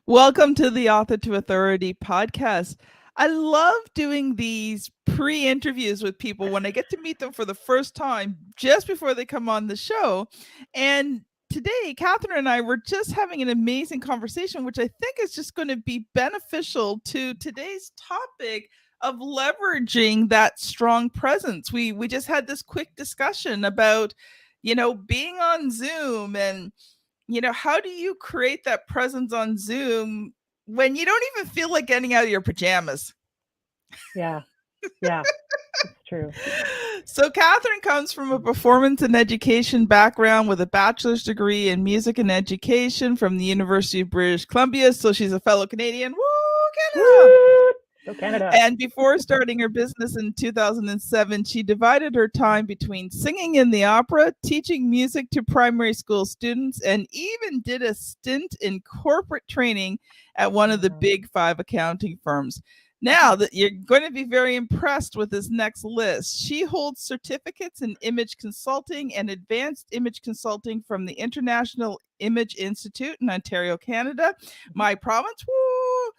Welcome to the Author to Authority podcast. I love doing these pre-interviews with people when I get to meet them for the first time just before they come on the show. And today, Katherine and I were just having an amazing conversation, which I think is just going to be beneficial to today's topic of leveraging that strong presence. We just had this quick discussion about, being on Zoom and how do you create that presence on Zoom when you don't even feel like getting out of your pajamas? Yeah, it's true. So Katherine comes from a performance and education background with a bachelor's degree in music and education from the University of British Columbia. So she's a fellow Canadian. Woo, Canada! Woo! Go Canada. And before starting her business in 2007, she divided her time between singing in the opera, teaching music to primary school students, and even did a stint in corporate training at one of the big 5 accounting firms. Now that you're going to be very impressed with this next list. She holds certificates in image consulting and advanced image consulting from the International Image Institute in Ontario, Canada, my province,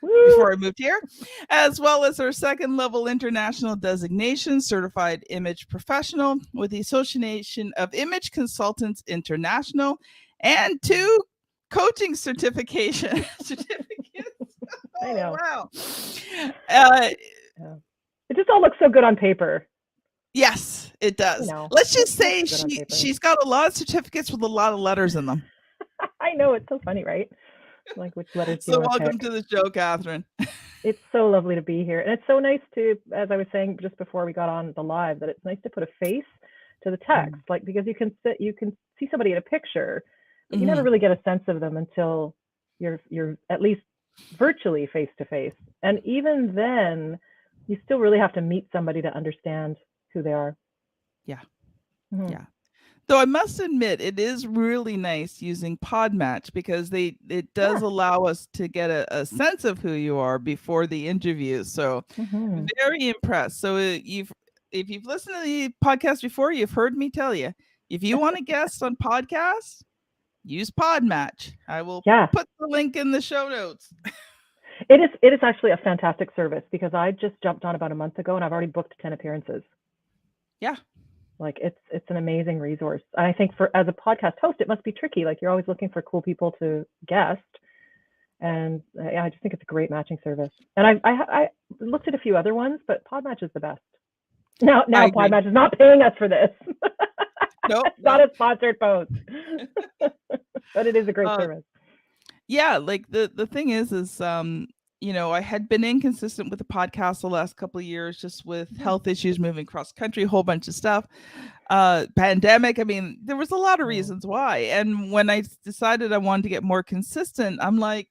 before I moved here, as well as her second level international designation, certified image professional with the Association of Image Consultants International, and 2 coaching certificates. I know. Wow. It just all looks so good on paper. Yes, it does. Let's just say she's got a lot of certificates with a lot of letters in them. I know, it's so funny, right? Like, which letters do you want to welcome pick? to the show, Katherine. It's so lovely to be here. And it's so nice to, as I was saying just before we got on the live, that it's nice to put a face to the text, like, because you can see somebody in a picture, but you never really get a sense of them until you're at least virtually face to face. And even then, you still really have to meet somebody to understand who they are. Yeah. Yeah. Though I must admit, it is really nice using Podmatch because it does allow us to get a sense of who you are before the interview. So very impressed. So if you've listened to the podcast before, you've heard me tell you, if you want a guest on podcasts, use Podmatch. I will put the link in the show notes. It is actually a fantastic service because I just jumped on about a month ago and I've already booked 10 appearances. Yeah. Like it's an amazing resource. And I think as a podcast host, it must be tricky. Like you're always looking for cool people to guest. And I just think it's a great matching service. And I looked at a few other ones, but Podmatch is the best. Now Podmatch is not paying us for this. Nope. Not a sponsored post. But it is a great service. Yeah, like the thing is I had been inconsistent with the podcast the last couple of years, just with health issues, moving cross country, a whole bunch of stuff. Pandemic. I mean, there was a lot of reasons why. And when I decided I wanted to get more consistent, I'm like,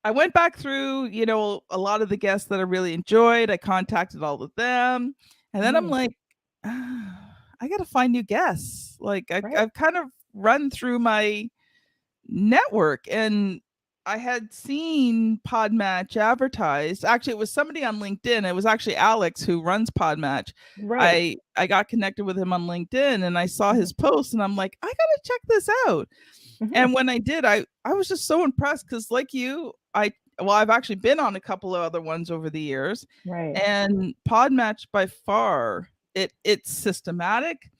I went back through, a lot of the guests that I really enjoyed. I contacted all of them. And then I'm like, I got to find new guests. Like I've kind of run through my network and I had seen Podmatch advertised. Actually, it was somebody on LinkedIn. It was actually Alex who runs Podmatch. Right. I got connected with him on LinkedIn and I saw his post and I'm like, I got to check this out. And when I did, I was just so impressed because like you, I've actually been on a couple of other ones over the years. Right. And Podmatch by far, it's systematic,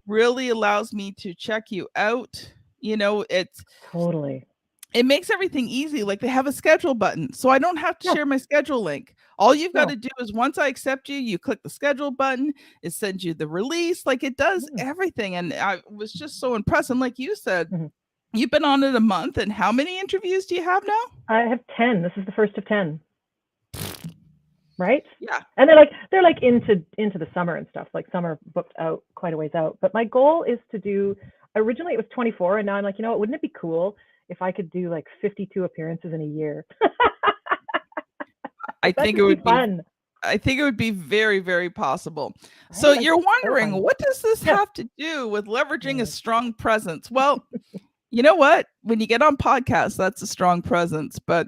really allows me to check you out. It's totally. It makes everything easy. Like they have a schedule button. So I don't have to share my schedule link. All you've got to do is once I accept you, you click the schedule button, it sends you the release. Like it does everything. And I was just so impressed. And like you said, you've been on it a month. And how many interviews do you have now? I have 10. This is the first of 10. Right? Yeah. And they're like into the summer and stuff. Like summer booked out quite a ways out. But my goal is to do, originally it was 24. And now I'm like, wouldn't it be cool if I could do like 52 appearances in a year? I think it would be fun. I think it would be very, very possible. So you're wondering, what does this have to do with leveraging a strong presence? Well, you know what? When you get on podcasts, that's a strong presence. But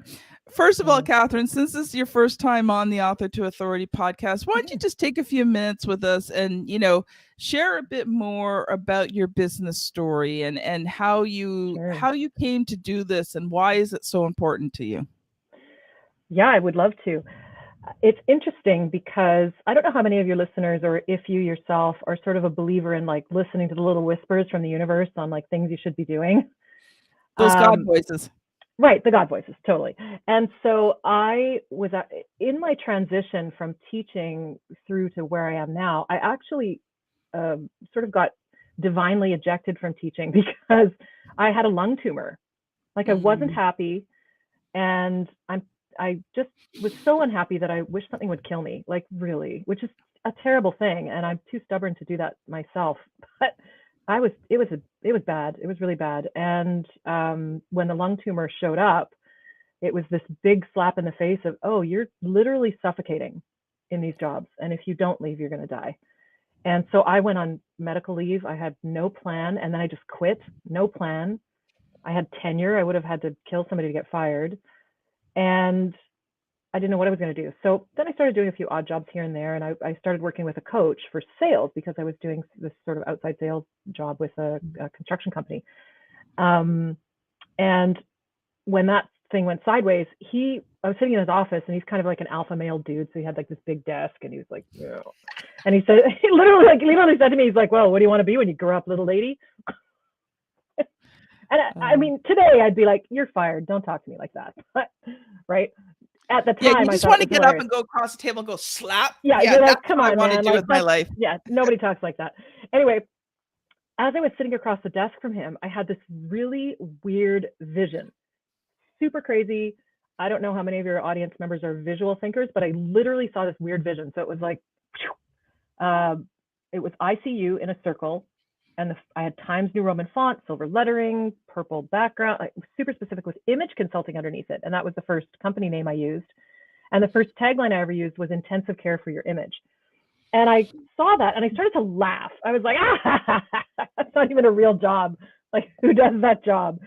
First of all, Katherine, since this is your first time on the Author to Authority podcast, why don't you just take a few minutes with us and, share a bit more about your business story and how you came to do this and why is it so important to you? Yeah, I would love to. It's interesting because I don't know how many of your listeners, or if you yourself are sort of a believer in like listening to the little whispers from the universe on like things you should be doing. Those God voices. Right, the God voices, totally. And so I was in my transition from teaching through to where I am now. I actually sort of got divinely ejected from teaching because I had a lung tumor. Like I wasn't happy, and I just was so unhappy that I wish something would kill me, like really, which is a terrible thing, and I'm too stubborn to do that myself. But it was bad. It was really bad. And when the lung tumor showed up, it was this big slap in the face of, oh, you're literally suffocating in these jobs, and if you don't leave, you're going to die. And so I went on medical leave. I had no plan, and then I just quit. No plan. I had tenure. I would have had to kill somebody to get fired, and I didn't know what I was going to do. So then I started doing a few odd jobs here and there, and I started working with a coach for sales because I was doing this sort of outside sales job with a construction company. And when that thing went sideways, I was sitting in his office, and he's kind of like an alpha male dude. So he had like this big desk, and he was like, yeah. And he said, he literally said to me, he's like, well, what do you want to be when you grow up, little lady? And I mean, today I'd be like, you're fired. Don't talk to me like that. Right. At the time, you just want to get up and go across the table and go slap. Yeah, you're like, come on, I want man. to do with my life. Yeah, nobody talks like that. Anyway, as I was sitting across the desk from him, I had this really weird vision. Super crazy. I don't know how many of your audience members are visual thinkers, but I literally saw this weird vision. So it was like, it was ICU in a circle, and I had Times New Roman font, silver lettering, purple background, like super specific with image consulting underneath it. And that was the first company name I used. And the first tagline I ever used was intensive care for your image. And I saw that and I started to laugh. I was like, that's not even a real job. Like, who does that job?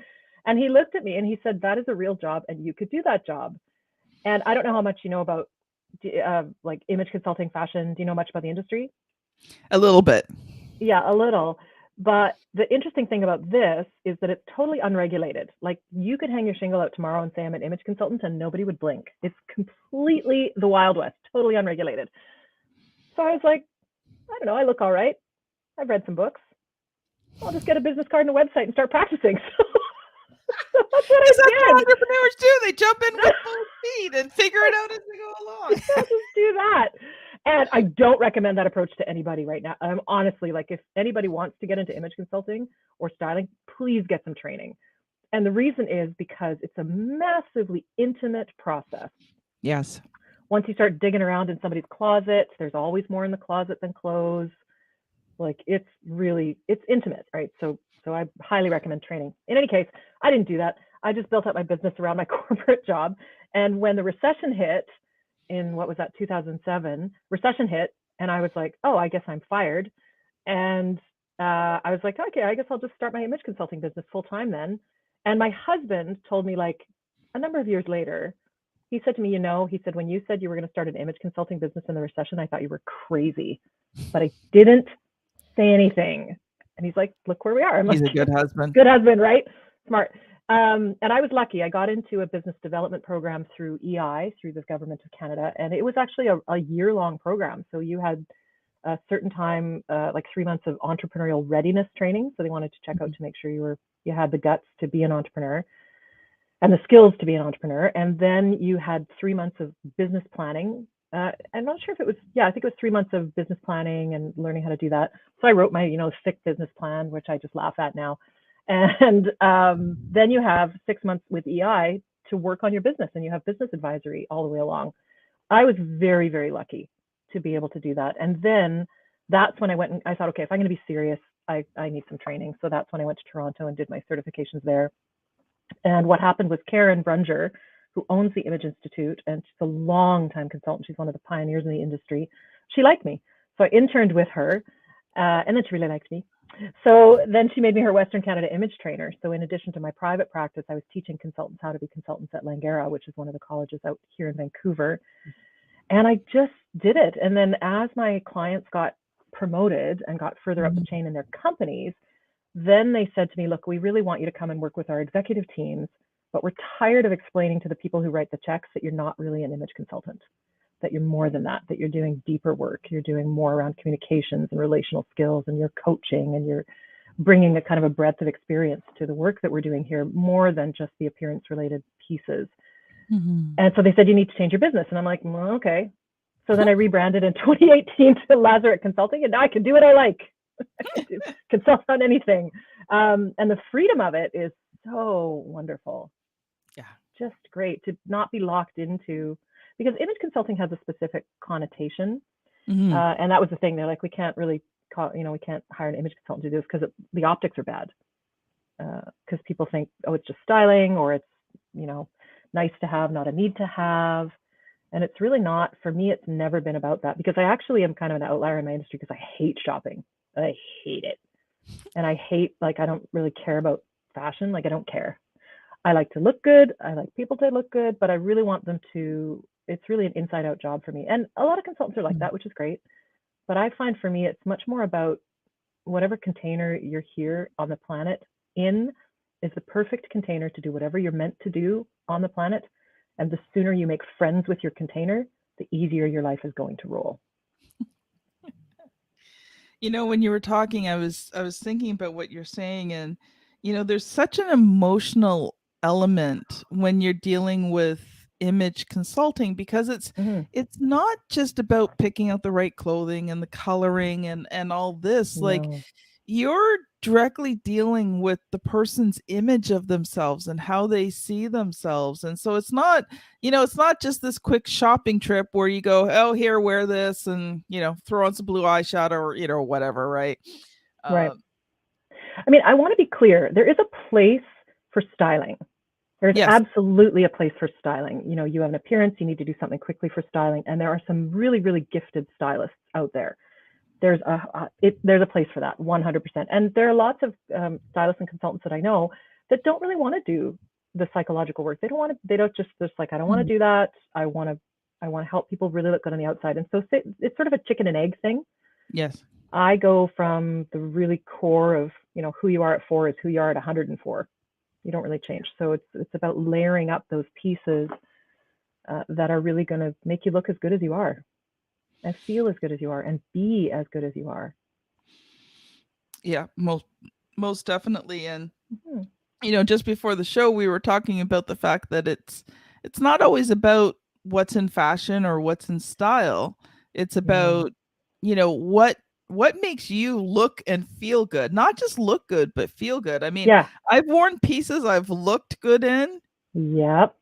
And he looked at me and he said, that is a real job and you could do that job. And I don't know how much you know about like image consulting, fashion. Do you know much about the industry? A little bit. Yeah, a little. But the interesting thing about this is that it's totally unregulated. Like you could hang your shingle out tomorrow and say I'm an image consultant and nobody would blink. It's completely the Wild West, totally unregulated. So I was like, I don't know, I look all right. I've read some books. I'll just get a business card and a website and start practicing. So that's what I did. That's what entrepreneurs do. They jump in with full speed and figure it out as they go along. Just do that. And I don't recommend that approach to anybody right now. Honestly, like if anybody wants to get into image consulting or styling, please get some training. And the reason is because it's a massively intimate process. Yes. Once you start digging around in somebody's closet, there's always more in the closet than clothes. Like it's intimate, right? So I highly recommend training. In any case, I didn't do that. I just built up my business around my corporate job. And when the recession hit in, 2007, recession hit, and I was like, oh, I guess I'm fired. And I was like, okay, I guess I'll just start my image consulting business full time then. And my husband told me like a number of years later, he said to me, he said, when you said you were going to start an image consulting business in the recession, I thought you were crazy, but I didn't say anything. And he's like, look where we are. He's a good husband. Good husband, right? Smart. And I was lucky. I got into a business development program through EI, through the government of Canada. And it was actually a year-long program. So you had a certain time, like 3 months of entrepreneurial readiness training. So they wanted to check out to make sure you had the guts to be an entrepreneur and the skills to be an entrepreneur. And then you had 3 months of business planning. I'm not sure if it was, I think it was 3 months of business planning and learning how to do that. So I wrote my, thick business plan, which I just laugh at now. And then you have 6 months with EI to work on your business, and you have business advisory all the way along. I was very, very lucky to be able to do that. And then that's when I went and I thought, okay, if I'm going to be serious, I need some training. So that's when I went to Toronto and did my certifications there. And what happened was Karen Brunger, who owns the Image Institute, and she's a long-time consultant. She's one of the pioneers in the industry. She liked me. So I interned with her, and then she really liked me. So then she made me her Western Canada image trainer. So in addition to my private practice, I was teaching consultants how to be consultants at Langara, which is one of the colleges out here in Vancouver. And I just did it. And then as my clients got promoted and got further up the chain in their companies, then they said to me, look, we really want you to come and work with our executive teams, but we're tired of explaining to the people who write the checks that you're not really an image consultant, that you're more than that you're doing deeper work. You're doing more around communications and relational skills, and you're coaching, and you're bringing a kind of a breadth of experience to the work that we're doing here, more than just the appearance related pieces. And so they said, you need to change your business. And I'm like, well, okay. So then I rebranded in 2018 to Lazaruk Consulting, and now I can do what I like. I can consult on anything. And the freedom of it is so wonderful. Yeah. Just great to not be locked into, because image consulting has a specific connotation. And that was the thing. They're like, we can't really we can't hire an image consultant to do this because the optics are bad. Because people think, oh, it's just styling, or it's, nice to have, not a need to have. And it's really not. For me, it's never been about that, because I actually am kind of an outlier in my industry, because I hate shopping. I hate it. And I hate, I don't really care about fashion. I don't care. I like to look good. I like people to look good, but I really want them to, it's really an inside out job for me. And a lot of consultants are like that, which is great. But I find for me, it's much more about whatever container you're here on the planet in is the perfect container to do whatever you're meant to do on the planet. And the sooner you make friends with your container, the easier your life is going to roll. When you were talking, I was thinking about what you're saying, and there's such an emotional element when you're dealing with image consulting, because it's not just about picking out the right clothing and the coloring and all this. Like, you're directly dealing with the person's image of themselves and how they see themselves. And so it's not, it's not just this quick shopping trip where you go, oh, here, wear this, and, throw on some blue eyeshadow, or whatever. Right. Right. I mean, I want to be clear. There is a place for styling. There's absolutely a place for styling. You have an appearance, you need to do something quickly for styling. And there are some really, really gifted stylists out there. There's a place for that, 100%. And there are lots of stylists and consultants that I know that don't really want to do the psychological work. They don't just like, I don't want to do that. I want to help people really look good on the outside. And so it's sort of a chicken and egg thing. Yes. I go from the really core of, who you are at 4 is who you are at 104. You don't really change. So it's about layering up those pieces that are really going to make you look as good as you are, and feel as good as you are, and be as good as you are. Yeah, most definitely. And just before the show, we were talking about the fact that it's not always about what's in fashion or what's in style. It's about what makes you look and feel good. Not just look good, but feel good. I mean, I've worn pieces I've looked good in. Yep.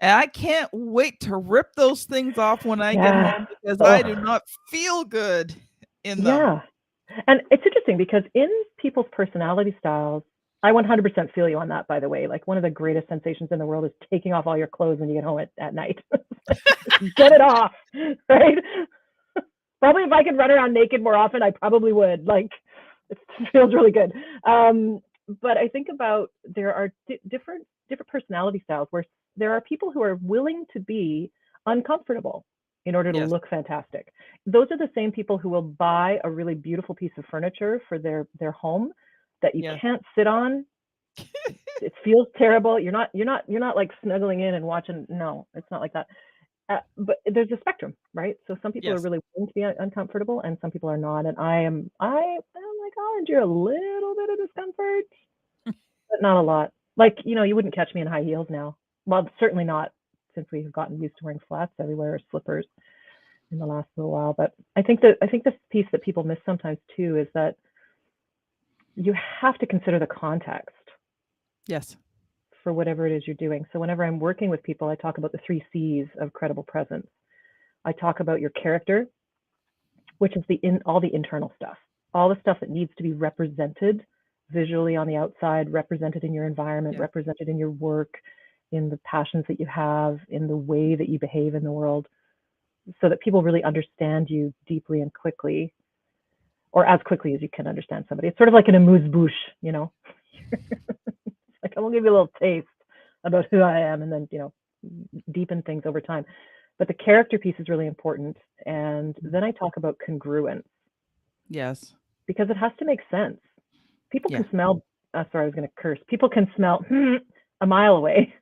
And I can't wait to rip those things off when I get home, because I do not feel good in them. Yeah. And it's interesting, because in people's personality styles, I 100% feel you on that, by the way. Like, one of the greatest sensations in the world is taking off all your clothes when you get home at night. Get it off, right? Probably if I could run around naked more often, I probably would. Like, it feels really good. But I think about, there are different personality styles where there are people who are willing to be uncomfortable in order to look fantastic. Those are the same people who will buy a really beautiful piece of furniture for their home that you can't sit on. It feels terrible. You're not like snuggling in and watching. No, it's not like that. But there's a spectrum, right? So some people are really willing to be uncomfortable, and some people are not. And I'm like, I'll endure a little bit of discomfort, but not a lot. Like, you wouldn't catch me in high heels now. Well, certainly not since we've gotten used to wearing flats everywhere, or slippers in the last little while. But I think the piece that people miss sometimes too is that you have to consider the context. Yes. For whatever it is you're doing. So whenever I'm working with people, I talk about the 3 C's of credible presence. I talk about your character, which is all the internal stuff, all the stuff that needs to be represented visually on the outside, represented in your environment, represented in your work, in the passions that you have, in the way that you behave in the world, so that people really understand you deeply and quickly. or as quickly as you can understand somebody. It's sort of like an amuse-bouche, you know. Like I will give you a little taste about who I am, and then deepen things over time. But the character piece is really important, and then I talk about congruence. Yes. Because it has to make sense. People Yeah. can smell. Sorry, I was going to curse. People can smell a mile away.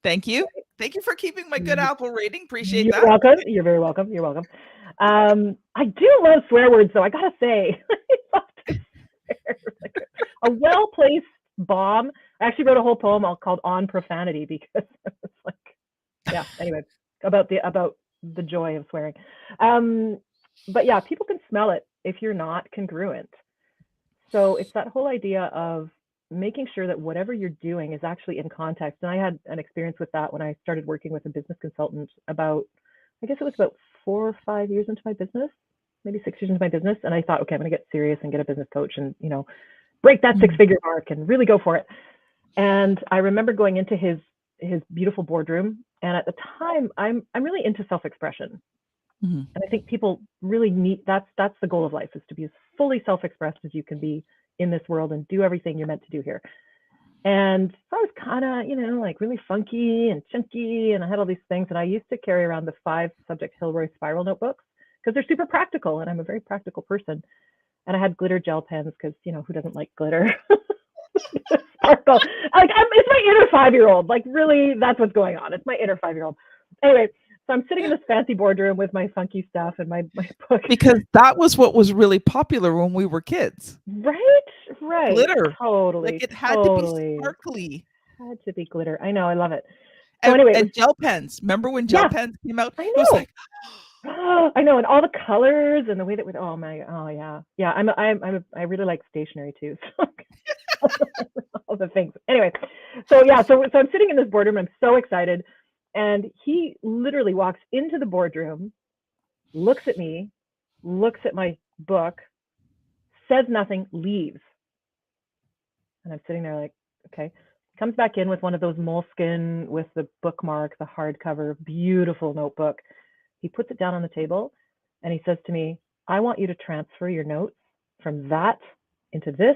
Thank you. Thank you for keeping my good Apple rating. Appreciate You're that. welcome. You're very welcome. You're welcome. I do love swear words, though. I gotta say, like a well-placed bomb. I actually wrote a whole poem called "On Profanity" because it's like, yeah. Anyway, about the joy of swearing. But yeah, people can smell it if you're not congruent. So it's that whole idea of making sure that whatever you're doing is actually in context. And I had an experience with that when I started working with a business consultant about, I guess it was about 4 or 5 years into my business, maybe 6 years into my business. And I thought, okay, I'm going to get serious and get a business coach and, break that 6-figure mark and really go for it. And I remember going into his beautiful boardroom. And at the time, I'm really into self-expression. Mm-hmm. And I think people really need, that's the goal of life, is to be as fully self-expressed as you can be in this world and do everything you're meant to do here. And so I was kind of, like really funky and chunky, and I had all these things. And I used to carry around the 5-subject Hilroy spiral notebooks because they're super practical, and I'm a very practical person. And I had glitter gel pens because, who doesn't like glitter? Sparkle. Like, it's my inner 5-year-old. Like, really, that's what's going on. It's my inner 5-year-old. Anyway, so I'm sitting in this fancy boardroom with my funky stuff and my book. Because that was what was really popular when we were kids. Right. Glitter. Totally. Like, it had to be sparkly. Had to be glitter. I know. I love it. So anyway, and gel pens. Remember when gel pens came out? I know. It was like, I know, and all the colors and the way that yeah. I really like stationery too. So all the things. Anyway, so I'm sitting in this boardroom. I'm so excited. And he literally walks into the boardroom, looks at me, looks at my book, says nothing, leaves. And I'm sitting there like, okay. Comes back in with one of those moleskin with the bookmark, the hardcover, beautiful notebook. He puts it down on the table and he says to me, I want you to transfer your notes from that into this,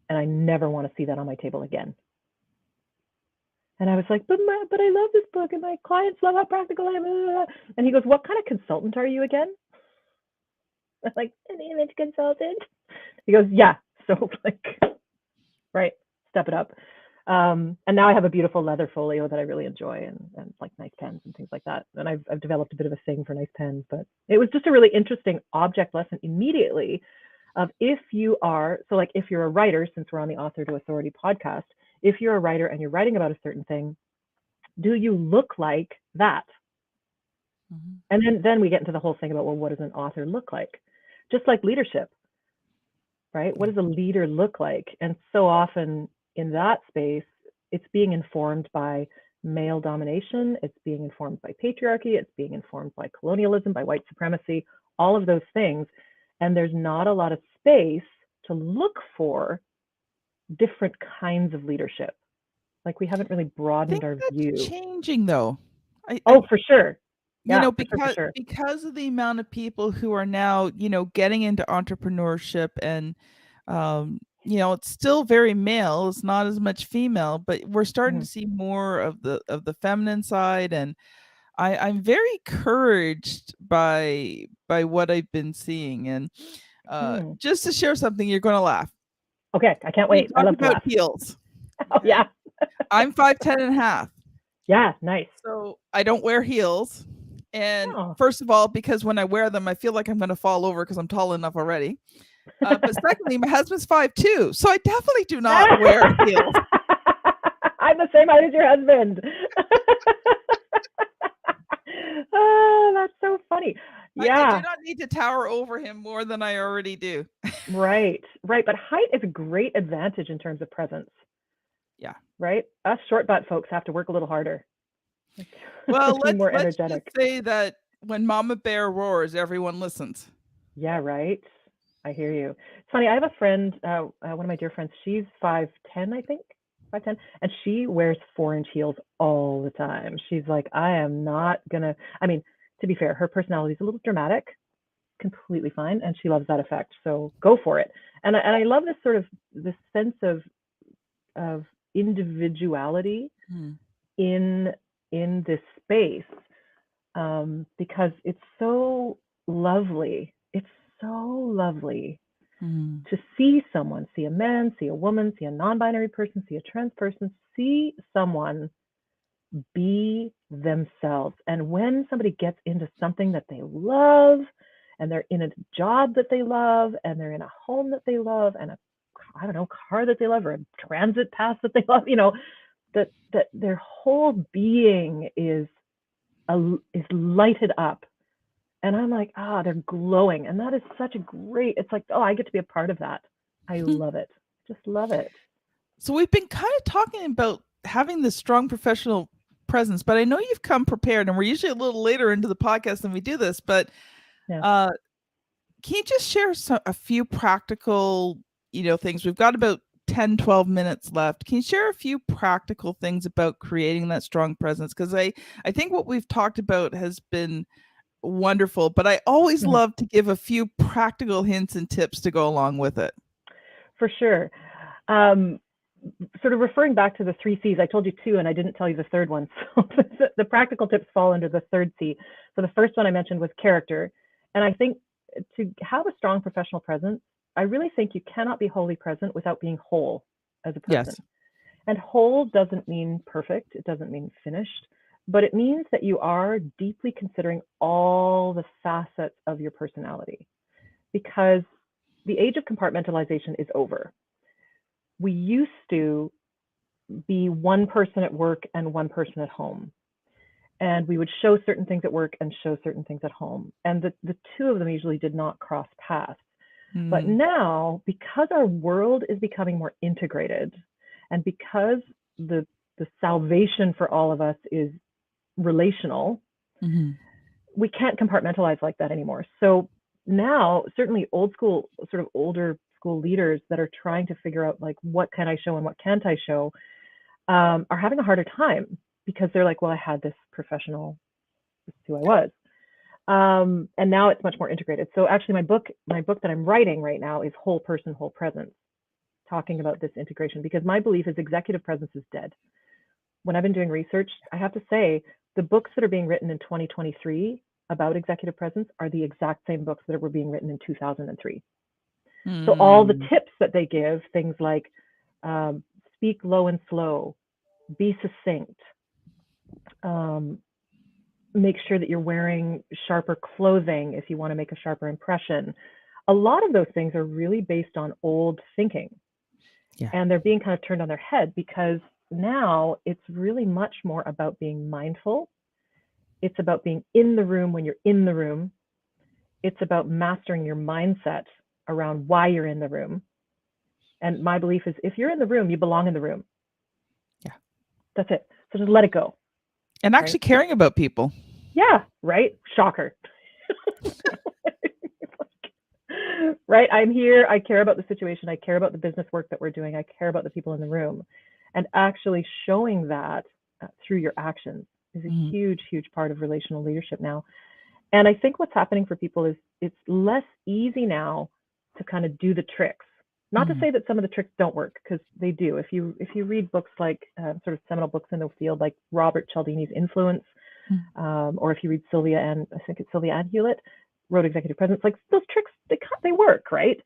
and I never want to see that on my table again. And I was like, but I love this book and my clients love how practical I am. And he goes, what kind of consultant are you again? I'm like, an image consultant. He goes, yeah. So like, right, step it up. And now I have a beautiful leather folio that I really enjoy, and like nice pens and things like that. And I've developed a bit of a thing for nice pens, but it was just a really interesting object lesson immediately of if you're a writer, since we're on the Author to Authority podcast, if you're a writer and you're writing about a certain thing, do you look like that? Mm-hmm. And then we get into the whole thing about, well, what does an author look like? Just like leadership, right? What does a leader look like? And so often in that space, it's being informed by male domination. It's being informed by patriarchy. It's being informed by colonialism, by white supremacy, all of those things. And there's not a lot of space to look for different kinds of leadership. Like, we haven't really broadened our view. Changing though. For sure. Yeah, because of the amount of people who are now, getting into entrepreneurship, and it's still very male. It's not as much female, but we're starting to see more of the feminine side, and I'm very encouraged by what I've been seeing. And just to share something, you're going to laugh. Okay, I can't wait. I love to laugh. Heels. Oh yeah. I'm 5'10" and a half. Yeah, nice. So I don't wear heels. And first of all, because when I wear them, I feel like I'm going to fall over because I'm tall enough already. But secondly, my husband's 5'2", so I definitely do not wear heels. I'm the same height as your husband. Oh, that's so funny. Yeah. I do not need to tower over him more than I already do. Right. But height is a great advantage in terms of presence. Yeah. Right? Us short butt folks have to work a little harder. Well, let's just say that when Mama Bear roars, everyone listens. Yeah, right. I hear you. It's funny. I have a friend, one of my dear friends. She's 5'10", I think, 5'10", and she wears 4-inch heels all the time. She's like, I am not gonna. I mean, to be fair, her personality is a little dramatic, completely fine, and she loves that effect. So go for it. And I love this sort of this sense of individuality in this space, because it's so lovely. It's so lovely to see someone, see a man, see a woman, see a non-binary person, see a trans person, see someone be themselves. And when somebody gets into something that they love, and they're in a job that they love, and they're in a home that they love, and a, I don't know, car that they love, or a transit pass that they love, that their whole being is lighted up. And I'm like, they're glowing. And that is such a great, it's like, I get to be a part of that. I love it. Just love it. So we've been kind of talking about having this strong professional presence, but I know you've come prepared, and we're usually a little later into the podcast than we do this, but can you just share a few practical, things? We've got about 10, 12 minutes left. Can you share a few practical things about creating that strong presence? Because I think what we've talked about has been wonderful, but I always love to give a few practical hints and tips to go along with it. For sure. Sort of referring back to the 3 C's, I told you 2 and I didn't tell you the third one. So the practical tips fall under the third C. So the first one I mentioned was character. And I think to have a strong professional presence, I really think you cannot be wholly present without being whole as a person. Yes. And whole doesn't mean perfect. It doesn't mean finished, but it means that you are deeply considering all the facets of your personality, because the age of compartmentalization is over. We used to be one person at work and one person at home. And we would show certain things at work and show certain things at home. And the two of them usually did not cross paths. But now, because our world is becoming more integrated, and because the salvation for all of us is relational, we can't compartmentalize like that anymore. So now, certainly older school leaders that are trying to figure out, like, what can I show and what can't I show, are having a harder time, because they're like, well, I had this professional, this is who I was. And now it's much more integrated. So actually my book that I'm writing right now is Whole Person, Whole Presence, talking about this integration, because my belief is executive presence is dead. When I've been doing research, I have to say the books that are being written in 2023 about executive presence are the exact same books that were being written in 2003. So all the tips that they give, things like speak low and slow, be succinct, make sure that you're wearing sharper clothing if you want to make a sharper impression. A lot of those things are really based on old thinking. Yeah. And they're being kind of turned on their head, because now it's really much more about being mindful. It's about being in the room when you're in the room. It's about mastering your mindset around why you're in the room. And my belief is, if you're in the room, you belong in the room. Yeah. That's it. So just let it go. And actually caring about people. Yeah, right? Shocker. Right? I'm here. I care about the situation. I care about the business work that we're doing. I care about the people in the room. And actually showing that through your actions is a huge, huge part of relational leadership now. And I think what's happening for people is it's less easy now to kind of do the tricks. Not to say that some of the tricks don't work, because they do. If you read books like sort of seminal books in the field, like Robert Cialdini's Influence, or if you read Sylvia Ann Hewlett wrote Executive Presence, like those tricks, they work, right?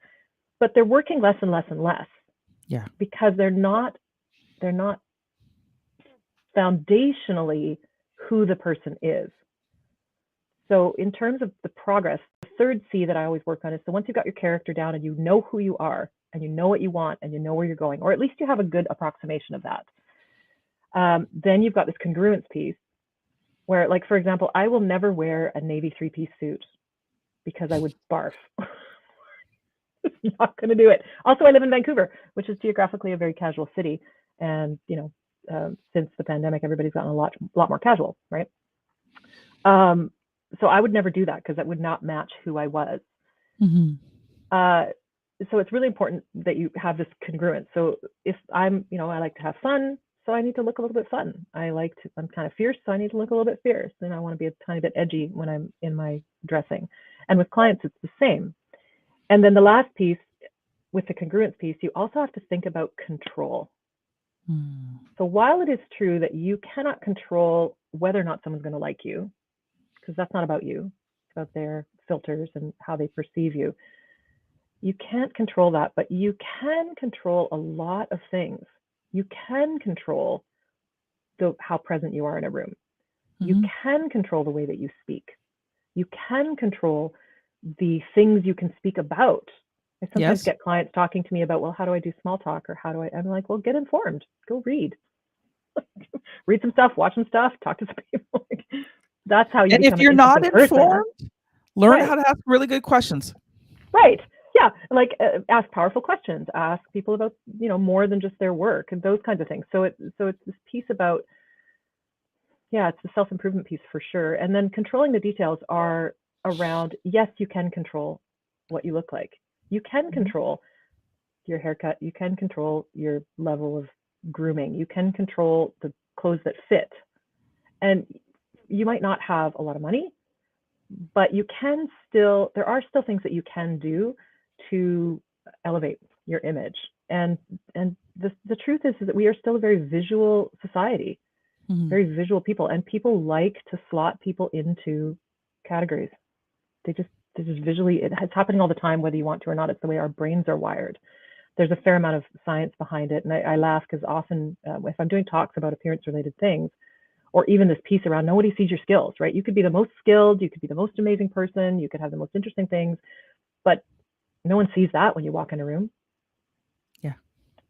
But they're working less and less and less. Yeah. Because they're not foundationally who the person is. So in terms of the progress, the third C that I always work on is, so once you've got your character down and you know who you are and you know what you want and you know where you're going, or at least you have a good approximation of that, then you've got this congruence piece where, like, for example, I will never wear a Navy 3-piece suit because I would barf. Not going to do it. Also, I live in Vancouver, which is geographically a very casual city. And, since the pandemic, everybody's gotten a lot more casual, right? So I would never do that, because that would not match who I was. So it's really important that you have this congruence. So if I'm, I like to have fun, so I need to look a little bit fun. I'm kind of fierce, so I need to look a little bit fierce. And I want to be a tiny bit edgy when I'm in my dressing. And with clients, it's the same. And then the last piece, with the congruence piece, you also have to think about control. So while it is true that you cannot control whether or not someone's going to like you, because that's not about you, it's about their filters and how they perceive you. You can't control that, but you can control a lot of things. You can control how present you are in a room. You can control the way that you speak. You can control the things you can speak about. I sometimes get clients talking to me about, well, how do I do small talk, or how do I, I'm like, well, get informed, go read. Read some stuff, watch some stuff, talk to some people. That's how you and become if you're an not interesting informed, person. learn how to ask really good questions. Right. Yeah. Like ask powerful questions, ask people about, more than just their work and those kinds of things. So it's this piece about, it's the self-improvement piece for sure. And then controlling the details are around, yes, you can control what you look like. You can control your haircut. You can control your level of grooming. You can control the clothes that fit. And you might not have a lot of money, but there are still things that you can do to elevate your image. And the truth is that we are still a very visual society, very visual people, and people like to slot people into categories. They just visually, it's happening all the time, whether you want to or not. It's the way our brains are wired. There's a fair amount of science behind it. And I laugh because often if I'm doing talks about appearance related things, or even this piece around nobody sees your skills, right? You could be the most skilled, you could be the most amazing person, you could have the most interesting things, but no one sees that when you walk in a room. Yeah.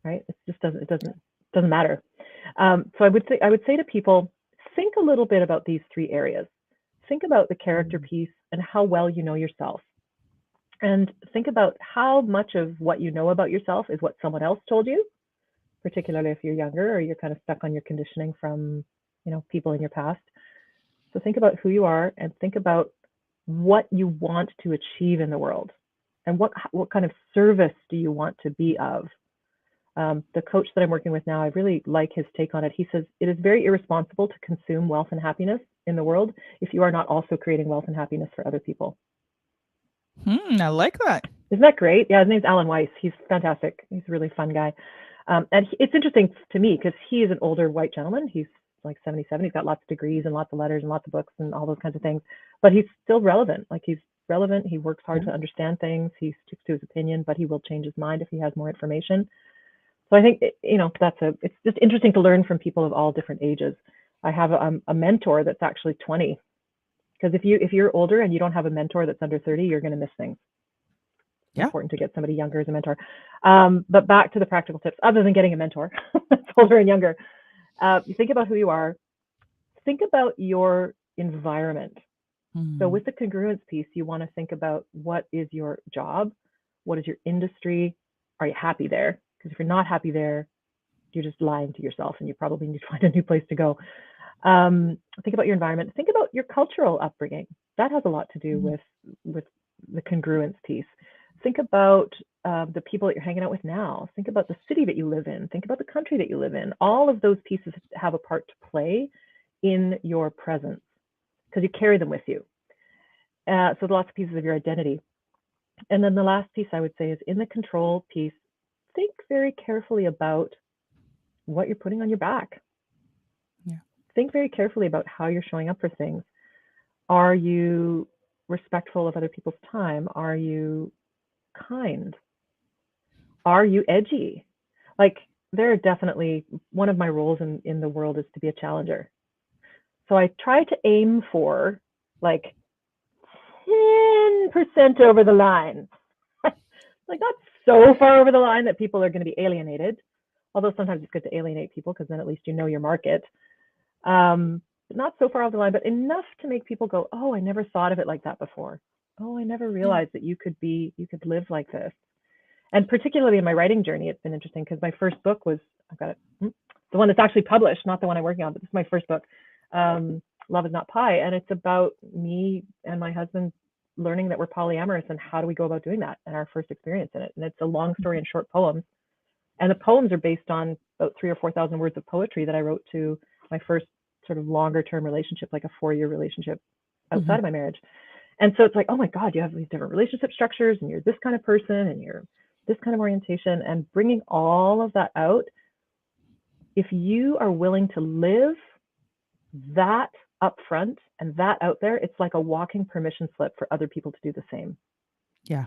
Right? It just doesn't matter. So I would say to people, think a little bit about these three areas. Think about the character piece and how well you know yourself. And think about how much of what you know about yourself is what someone else told you, particularly if you're younger or you're kind of stuck on your conditioning from, people in your past. So think about who you are and think about what you want to achieve in the world and what kind of service do you want to be of. The coach that I'm working with now, I really like his take on it. He says, it is very irresponsible to consume wealth and happiness in the world if you are not also creating wealth and happiness for other people. I like that. Isn't that great? Yeah, his name's Alan Weiss. He's fantastic. He's a really fun guy. And it's interesting to me because he is an older white gentleman. He's like 77. He's got lots of degrees and lots of letters and lots of books and all those kinds of things. But he's still relevant. Like he's relevant. He works hard to understand things. He sticks to his opinion, but he will change his mind if he has more information. So I think, it's just interesting to learn from people of all different ages. I have a mentor that's actually 20. Because if you're older and you don't have a mentor that's under 30, you're going to miss things. It's important to get somebody younger as a mentor. But back to the practical tips, other than getting a mentor that's older and younger, you think about who you are. Think about your environment. So with the congruence piece, you want to think about what is your job? What is your industry? Are you happy there? Because if you're not happy there, you're just lying to yourself and you probably need to find a new place to go. Think about your environment. Think about your cultural upbringing. That has a lot to do with the congruence piece. Think about the people that you're hanging out with now. Think about the city that you live in. Think about the country that you live in. All of those pieces have a part to play in your presence because you carry them with you. So lots of pieces of your identity. And then the last piece I would say is in the control piece, think very carefully about what you're putting on your back. Think very carefully about how you're showing up for things. Are you respectful of other people's time? Are you kind? Are you edgy? Like there are definitely, one of my roles in the world is to be a challenger. So I try to aim for like 10% over the line. Like not so far over the line that people are going to be alienated. Although sometimes it's good to alienate people because then at least you know your market. Not so far off the line, but enough to make people go, oh, I never thought of it like that before. Oh, I never realized that you could live like this. And particularly in my writing journey, it's been interesting because my first book was, I've got it, the one that's actually published, not the one I'm working on, but this is my first book, Love is Not Pie. And it's about me and my husband learning that we're polyamorous and how do we go about doing that and our first experience in it. And it's a long story in short poems. And the poems are based on about 3,000 or 4,000 words of poetry that I wrote to my first sort of longer term relationship, like a 4-year relationship outside of my marriage. And so it's like, oh my God, you have these different relationship structures and you're this kind of person and you're this kind of orientation, and bringing all of that out. If you are willing to live that up front and that out there, it's like a walking permission slip for other people to do the same. Yeah.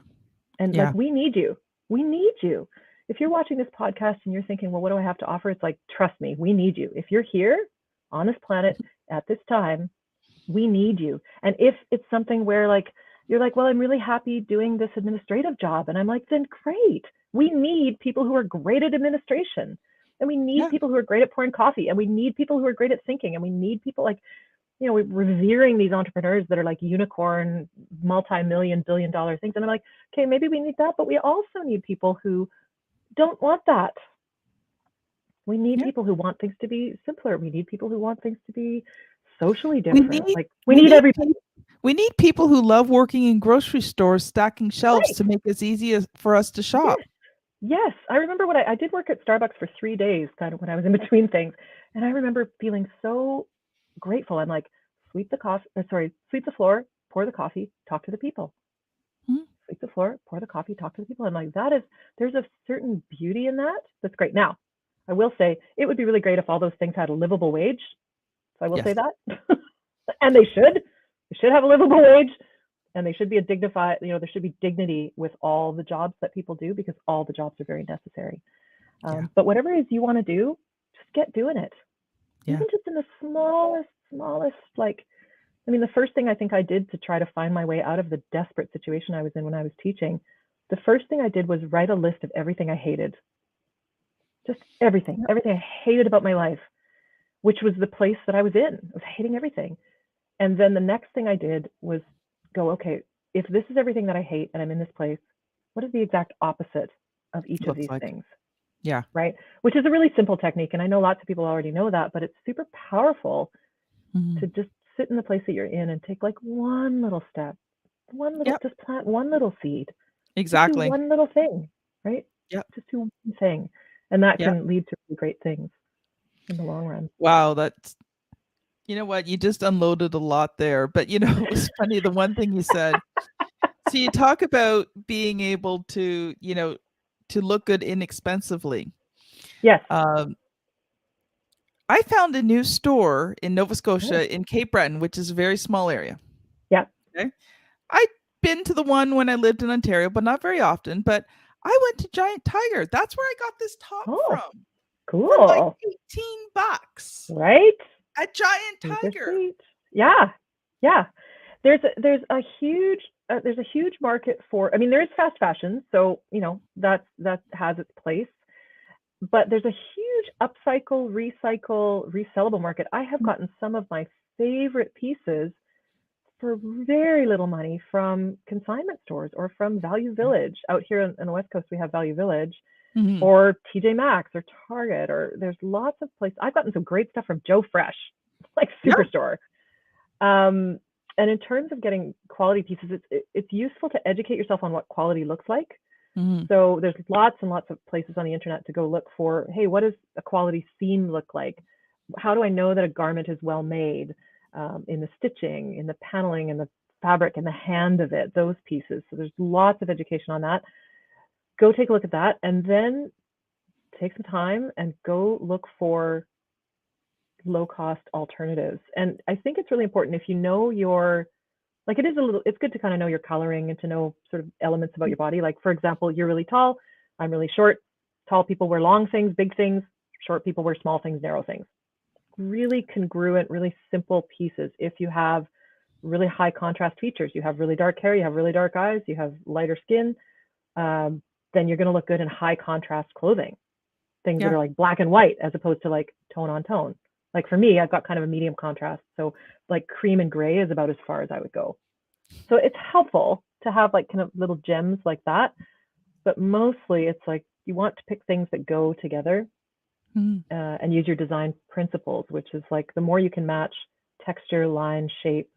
And Yeah. like, we need you. We need you. If you're watching this podcast and you're thinking, well, what do I have to offer? It's like, trust me, we need you. If you're here on this planet at this time, we need you. And if it's something where like, you're like, well, I'm really happy doing this administrative job. And I'm like, then great. We need people who are great at administration. And we need people who are great at pouring coffee. And we need people who are great at thinking. And we need people like, you know, we're revering these entrepreneurs that are like unicorn, multi-million, billion-dollar things. And I'm like, okay, maybe we need that, but we also need people who don't want that. We need people who want things to be simpler. We need people who want things to be socially different. We need everybody. We need people who love working in grocery stores, stacking shelves to make it easier for us to shop. Yes. I remember when I did work at Starbucks for 3 days, kind of when I was in between things. And I remember feeling so grateful. I'm like, sweep the floor, pour the coffee, talk to the people. Sweep the floor, pour the coffee, talk to the people. I'm like, there's a certain beauty in that. That's great. Now, I will say it would be really great if all those things had a livable wage. So I will say that. And they should have a livable wage, and they should be a dignified, you know, there should be dignity with all the jobs that people do, because all the jobs are very necessary. But whatever it is you want to do, just get doing it. Even just in the smallest, like, I mean, the first thing I think I did to try to find my way out of the desperate situation I was in when I was teaching, the first thing I did was write a list of everything I hated. Just everything I hated about my life, which was the place that I was in. I was hating everything. And then the next thing I did was go, okay, if this is everything that I hate and I'm in this place, what is the exact opposite of each of these things? Yeah. Right. Which is a really simple technique. And I know lots of people already know that, but it's super powerful to just sit in the place that you're in and take like one little step, just plant one little seed. Exactly. Just do one little thing, right? Yep. Just do one thing. And that can lead to really great things in the long run. Wow. That's, you know what? You just unloaded a lot there, but you know, it was funny. The one thing you said, so you talk about being able to, you know, to look good inexpensively. Yes. I found a new store in Nova Scotia in Cape Breton, which is a very small area. Yeah. Okay. I'd been to the one when I lived in Ontario, but not very often. But I went to Giant Tiger. That's where I got this top from. Cool. For like $18. Right. At Giant Tiger. Yeah. Yeah. There's a huge market for, I mean, there is fast fashion. So, you know, that has its place. But there's a huge upcycle, recycle, resellable market. I have gotten some of my favorite pieces for very little money from consignment stores or from Value Village. Out here on the West Coast, we have Value Village, or TJ Maxx or Target, or there's lots of places. I've gotten some great stuff from Joe Fresh, like Superstore. And in terms of getting quality pieces, it's useful to educate yourself on what quality looks like. So there's lots and lots of places on the internet to go look for, hey, what does a quality seam look like? How do I know that a garment is well made? In the stitching, in the paneling, in the fabric, in the hand of it, those pieces. So there's lots of education on that. Go take a look at that, and then take some time and go look for low-cost alternatives. And I think it's really important, if you know it's good to kind of know your coloring and to know sort of elements about your body. Like, for example, you're really tall, I'm really short. Tall people wear long things, big things. Short people wear small things, narrow things. Really congruent, really simple pieces. If you have really high contrast features, you have really dark hair, you have really dark eyes, you have lighter skin, then you're going to look good in high contrast clothing. Things that are like black and white as opposed to like tone on tone. Like for me, I've got kind of a medium contrast. So like cream and gray is about as far as I would go. So it's helpful to have like kind of little gems like that. But mostly it's like you want to pick things that go together and use your design principles, which is like the more you can match texture, line, shape,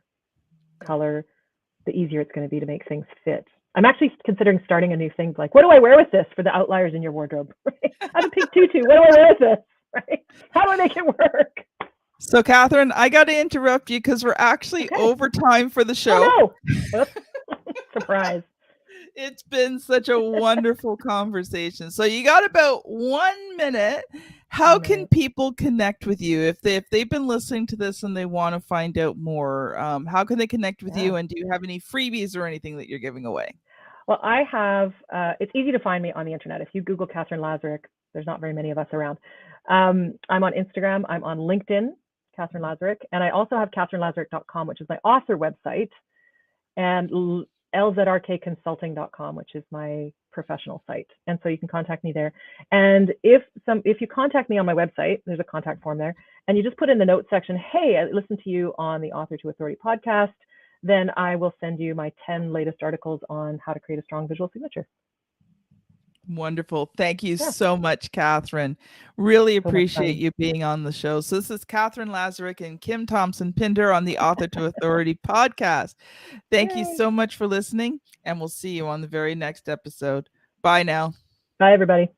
color, the easier it's going to be to make things fit. I'm actually considering starting a new thing, like, what do I wear with this for the outliers in your wardrobe? Right? I have a pink tutu. What do I wear with this? Right? How do I make it work? So, Catherine, I got to interrupt you because we're actually over time for the show. Oh, no. Surprise. It's been such a wonderful conversation. So you got about 1 minute. How can people connect with you if they've been listening to this and they want to find out more? How can they connect with you? And do you have any freebies or anything that you're giving away? Well, I have. It's easy to find me on the internet. If you Google Katherine Lazaruk, there's not very many of us around. I'm on Instagram. I'm on LinkedIn, Katherine Lazaruk, and I also have katherinelazaruk.com, which is my author website, and lzrkconsulting.com, which is my professional site. And so you can contact me there. And if you contact me on my website, there's a contact form there, and you just put in the notes section, hey, I listened to you on the Author to Authority podcast, then I will send you my 10 latest articles on how to create a strong visual signature. Wonderful. Thank you so much, Catherine. Really appreciate you being on the show. So this is Katherine Lazaruk and Kim Thompson-Pinder on the Author to Authority podcast. Thank you so much for listening, and we'll see you on the very next episode. Bye now. Bye, everybody.